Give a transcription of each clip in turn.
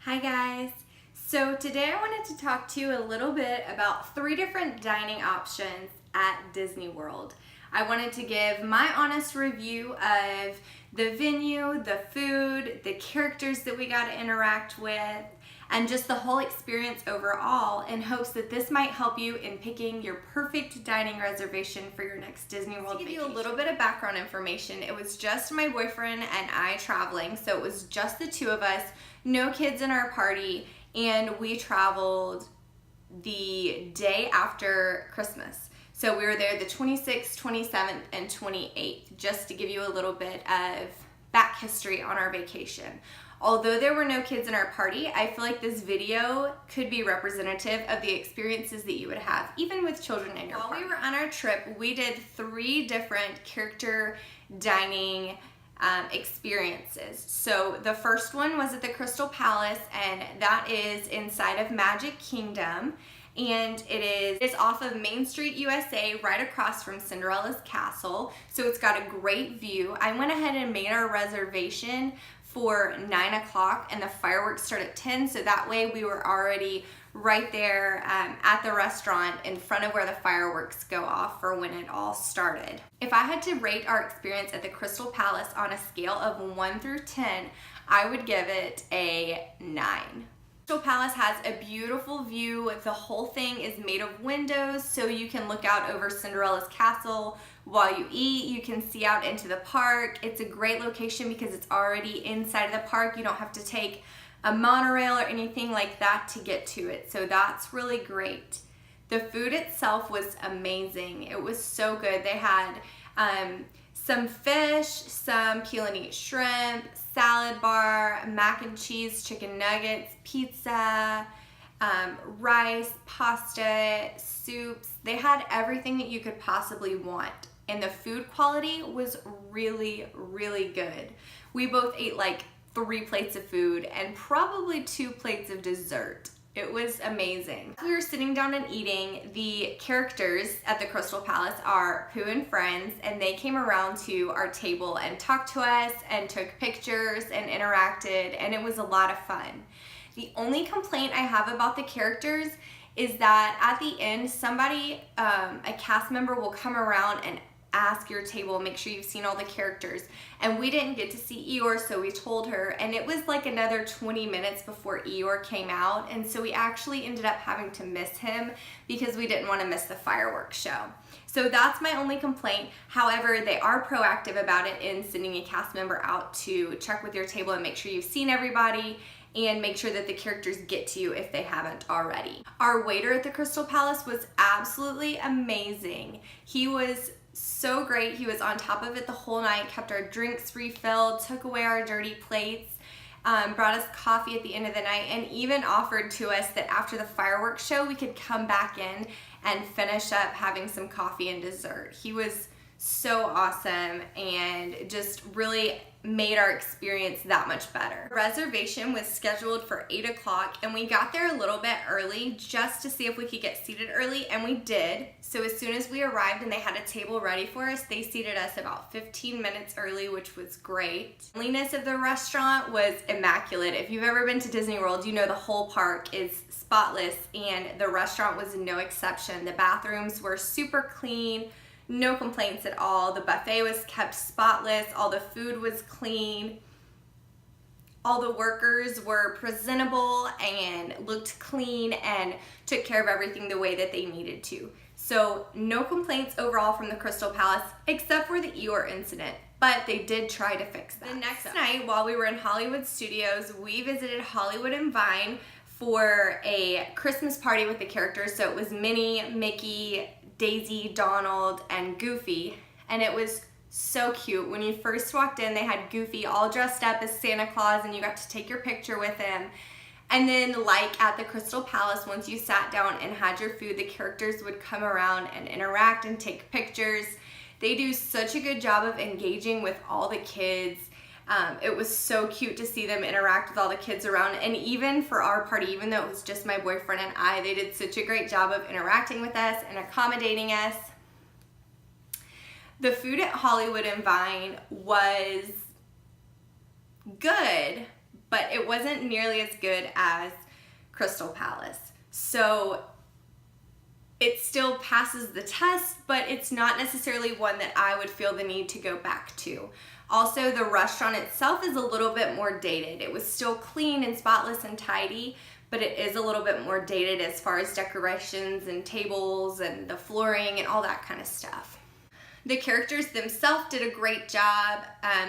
Hi guys! So today I wanted to talk to you a little bit about 3 different dining options at Disney World. I wanted to give my honest review of the venue, the food, the characters that we got to interact with, and just the whole experience overall, in hopes that this might help you in picking your perfect dining reservation for your next Disney World vacation. To give you a little bit of background information, it was just my boyfriend and I traveling, so it was just the 2 of us, no kids in our party, and we traveled the day after Christmas. So we were there the 26th, 27th, and 28th, just to give you a little bit of back history on our vacation. Although there were no kids in our party, I feel like this video could be representative of the experiences that you would have, even with children in your party. While we were on our trip, we did 3 different character dining experiences. So the first one was at the Crystal Palace, and that is inside of Magic Kingdom. And it is off of Main Street, USA, right across from Cinderella's castle. So it's got a great view. I went ahead and made our reservation for 9 o'clock, and the fireworks start at 10, so that way we were already right there at the restaurant in front of where the fireworks go off for when it all started. If I had to rate our experience at the Crystal Palace on a scale of 1 through 10, I would give it a 9. Crystal Palace has a beautiful view. The whole thing is made of windows, so you can look out over Cinderella's castle while you eat. You can see out into the park. It's a great location because it's already inside of the park. You don't have to take a monorail or anything like that to get to it, so that's really great. The food itself was amazing. It was so good. They had some fish, some peel and eat shrimp, salad bar, mac and cheese, chicken nuggets, pizza, rice, pasta, soups. They had everything that you could possibly want, and the food quality was really, really good. We both ate like 3 plates of food and probably 2 plates of dessert. It was amazing. We were sitting down and eating. The characters at the Crystal Palace are Pooh and Friends, and they came around to our table and talked to us and took pictures and interacted, and it was a lot of fun. The only complaint I have about the characters is that at the end, somebody, a cast member, will come around and ask your table, make sure you've seen all the characters. And we didn't get to see Eeyore, so we told her, and it was like another 20 minutes before Eeyore came out, and so we actually ended up having to miss him because we didn't want to miss the fireworks show. So that's my only complaint. However, they are proactive about it in sending a cast member out to check with your table and make sure you've seen everybody and make sure that the characters get to you if they haven't already. Our waiter at the Crystal Palace was absolutely amazing. He was so great. He was on top of it the whole night, kept our drinks refilled, took away our dirty plates, brought us coffee at the end of the night, and even offered to us that after the fireworks show we could come back in and finish up having some coffee and dessert. He was so awesome and just really made our experience that much better. Reservation was scheduled for 8 o'clock, and we got there a little bit early just to see if we could get seated early, and we did. So as soon as we arrived and they had a table ready for us, they seated us about 15 minutes early, which was great. The cleanliness of the restaurant was immaculate. If you've ever been to Disney World, you know the whole park is spotless, and the restaurant was no exception. The bathrooms were super clean. No complaints at all. The buffet was kept spotless. All the food was clean. All the workers were presentable and looked clean and took care of everything the way that they needed to. So no complaints overall from the Crystal Palace, except for the Eeyore incident. But they did try to fix that. The next night, while we were in Hollywood Studios, we visited Hollywood and Vine for a Christmas party with the characters. So it was Minnie, Mickey, Daisy, Donald, and Goofy, and it was so cute. When you first walked in, they had Goofy all dressed up as Santa Claus, and you got to take your picture with him. And then, like at the Crystal Palace, once you sat down and had your food, the characters would come around and interact and take pictures. They do such a good job of engaging with all the kids. It was so cute to see them interact with all the kids around, and even for our party, even though it was just my boyfriend and I, they did such a great job of interacting with us and accommodating us. The food at Hollywood and Vine was good, but it wasn't nearly as good as Crystal Palace. So it still passes the test, but it's not necessarily one that I would feel the need to go back to. Also, the restaurant itself is a little bit more dated. It was still clean and spotless and tidy, but it is a little bit more dated as far as decorations and tables and the flooring and all that kind of stuff. The characters themselves did a great job.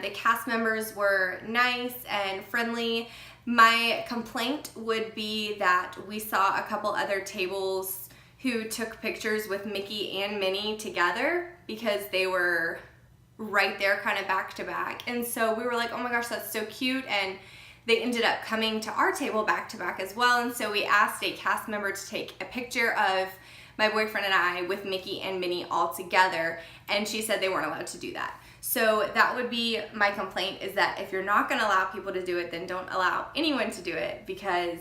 The cast members were nice and friendly. My complaint would be that we saw a couple other tables who took pictures with Mickey and Minnie together because they were right there kind of back to back. And so we were like, oh my gosh, that's so cute. And they ended up coming to our table back to back as well. And so we asked a cast member to take a picture of my boyfriend and I with Mickey and Minnie all together. And she said they weren't allowed to do that. So that would be my complaint, is that if you're not gonna allow people to do it, then don't allow anyone to do it, because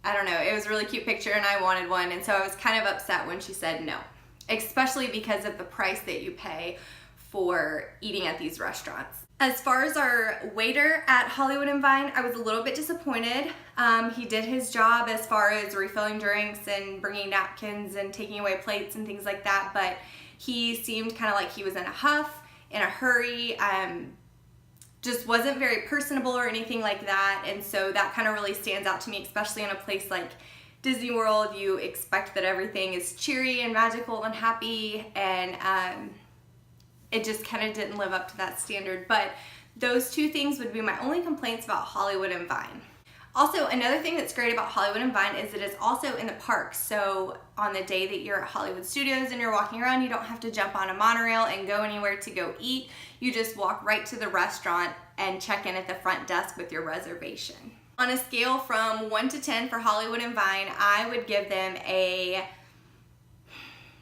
I don't know, it was a really cute picture and I wanted one. And so I was kind of upset when she said no, especially because of the price that you pay for eating at these restaurants. As far as our waiter at Hollywood and Vine, I was a little bit disappointed. He did his job as far as refilling drinks and bringing napkins and taking away plates and things like that, but he seemed kind of like he was in a huff, in a hurry, just wasn't very personable or anything like that. And so that kind of really stands out to me, especially in a place like Disney World. You expect that everything is cheery and magical and happy, and it just kind of didn't live up to that standard. But those two things would be my only complaints about Hollywood and Vine. Also, another thing that's great about Hollywood and Vine is it is also in the park. So on the day that you're at Hollywood Studios and you're walking around, you don't have to jump on a monorail and go anywhere to go eat. You just walk right to the restaurant and check in at the front desk with your reservation. On a scale from 1 to 10 for Hollywood and Vine, I would give them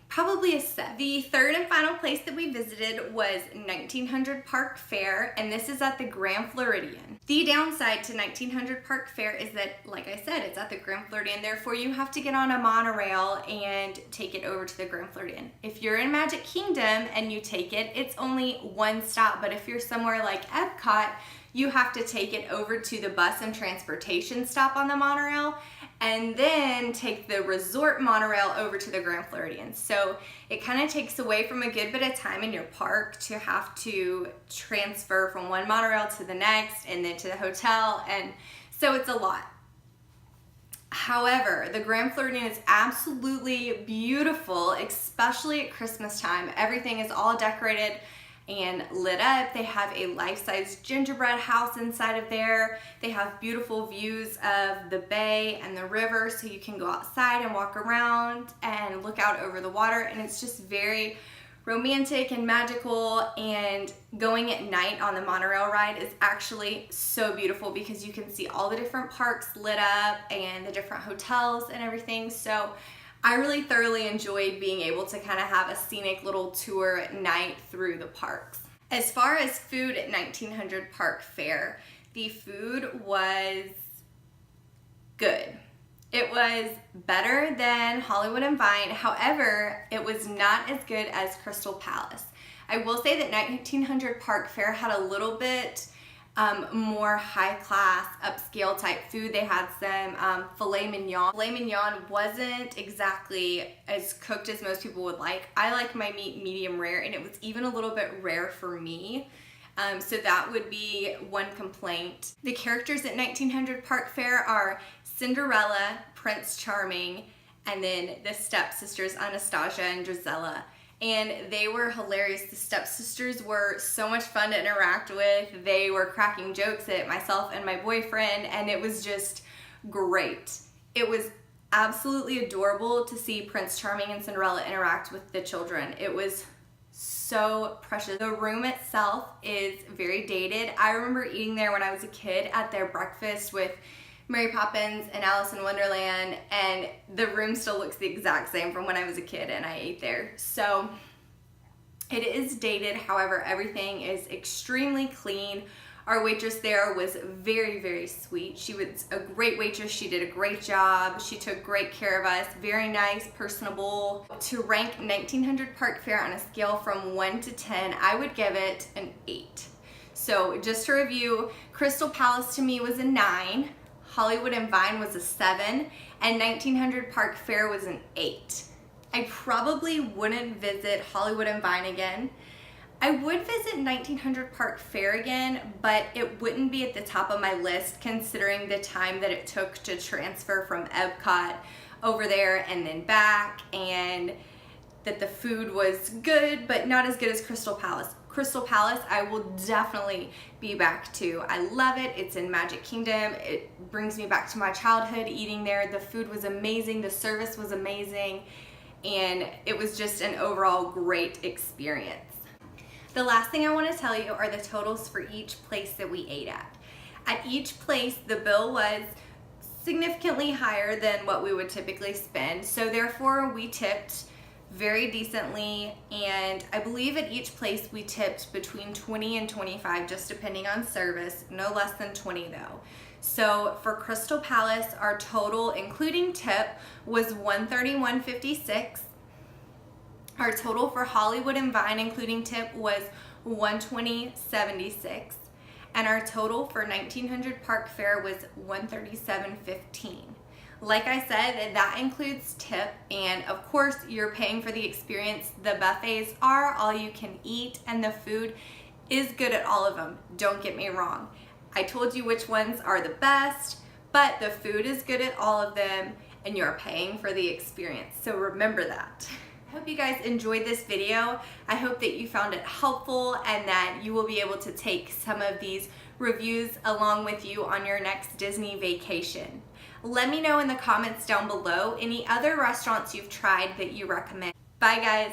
probably a 7. The third and final place that we visited was 1900 Park Fair, and this is at the Grand Floridian. The downside to 1900 Park Fair is that, like I said, it's at the Grand Floridian, therefore you have to get on a monorail and take it over to the Grand Floridian. If you're in Magic Kingdom and you take it, it's only one stop, but if you're somewhere like Epcot, you have to take it over to the bus and transportation stop on the monorail, and then take the resort monorail over to the Grand Floridian. So it kind of takes away from a good bit of time in your park to have to transfer from one monorail to the next and then to the hotel, and so it's a lot. However, the Grand Floridian is absolutely beautiful, especially at Christmas time. Everything is all decorated and lit up. They have a life-size gingerbread house inside of there. They have beautiful views of the bay and the river, so you can go outside and walk around and look out over the water, and it's just very romantic and magical. And going at night on the monorail ride is actually so beautiful because you can see all the different parks lit up and the different hotels and everything. So I really thoroughly enjoyed being able to kind of have a scenic little tour at night through the parks. As far as food at 1900 Park Fair, the food was good. It was better than Hollywood and Vine. However, it was not as good as Crystal Palace. I will say that 1900 Park Fair had a little bit more high-class, upscale type food. They had some filet mignon. Filet mignon wasn't exactly as cooked as most people would like. I like my meat medium rare, and it was even a little bit rare for me. So that would be one complaint. The characters at 1900 Park Fair are Cinderella, Prince Charming, and then the stepsisters Anastasia and Drizella. And they were hilarious. The stepsisters were so much fun to interact with. They were cracking jokes at myself and my boyfriend, and it was just great. It was absolutely adorable to see Prince Charming and Cinderella interact with the children. It was so precious. The room itself is very dated. I remember eating there when I was a kid at their breakfast with Mary Poppins and Alice in Wonderland, and the room still looks the exact same from when I was a kid and I ate there. So it is dated, however, everything is extremely clean. Our waitress there was very, very sweet. She was a great waitress. She did a great job. She took great care of us. Very nice, personable. To rank 1900 Park Fair on a scale from 1 to 10, I would give it an 8. So just to review, Crystal Palace to me was a 9, Hollywood and Vine was a 7, and 1900 Park Fair was an 8. I probably wouldn't visit Hollywood and Vine again. I would visit 1900 Park Fair again, but it wouldn't be at the top of my list considering the time that it took to transfer from Epcot over there and then back, and that the food was good, but not as good as Crystal Palace. Crystal Palace, I will definitely be back to. I love it. It's in Magic Kingdom. It brings me back to my childhood eating there. The food was amazing. The service was amazing. And it was just an overall great experience. The last thing I want to tell you are the totals for each place that we ate at. At each place, the bill was significantly higher than what we would typically spend. So therefore, we tipped very decently, and I believe at each place we tipped between 20 and 25, just depending on service, no less than 20 though. So for Crystal Palace, our total including tip was $131.56. Our total for Hollywood and Vine including tip was $120.76, and our total for 1900 Park Fair was $137.15. Like I said, that includes tip, and of course you're paying for the experience. The buffets are all you can eat, and the food is good at all of them. Don't get me wrong. I told you which ones are the best, but the food is good at all of them, and you're paying for the experience. So remember that. I hope you guys enjoyed this video. I hope that you found it helpful and that you will be able to take some of these reviews along with you on your next Disney vacation. Let me know in the comments down below any other restaurants you've tried that you recommend. Bye guys.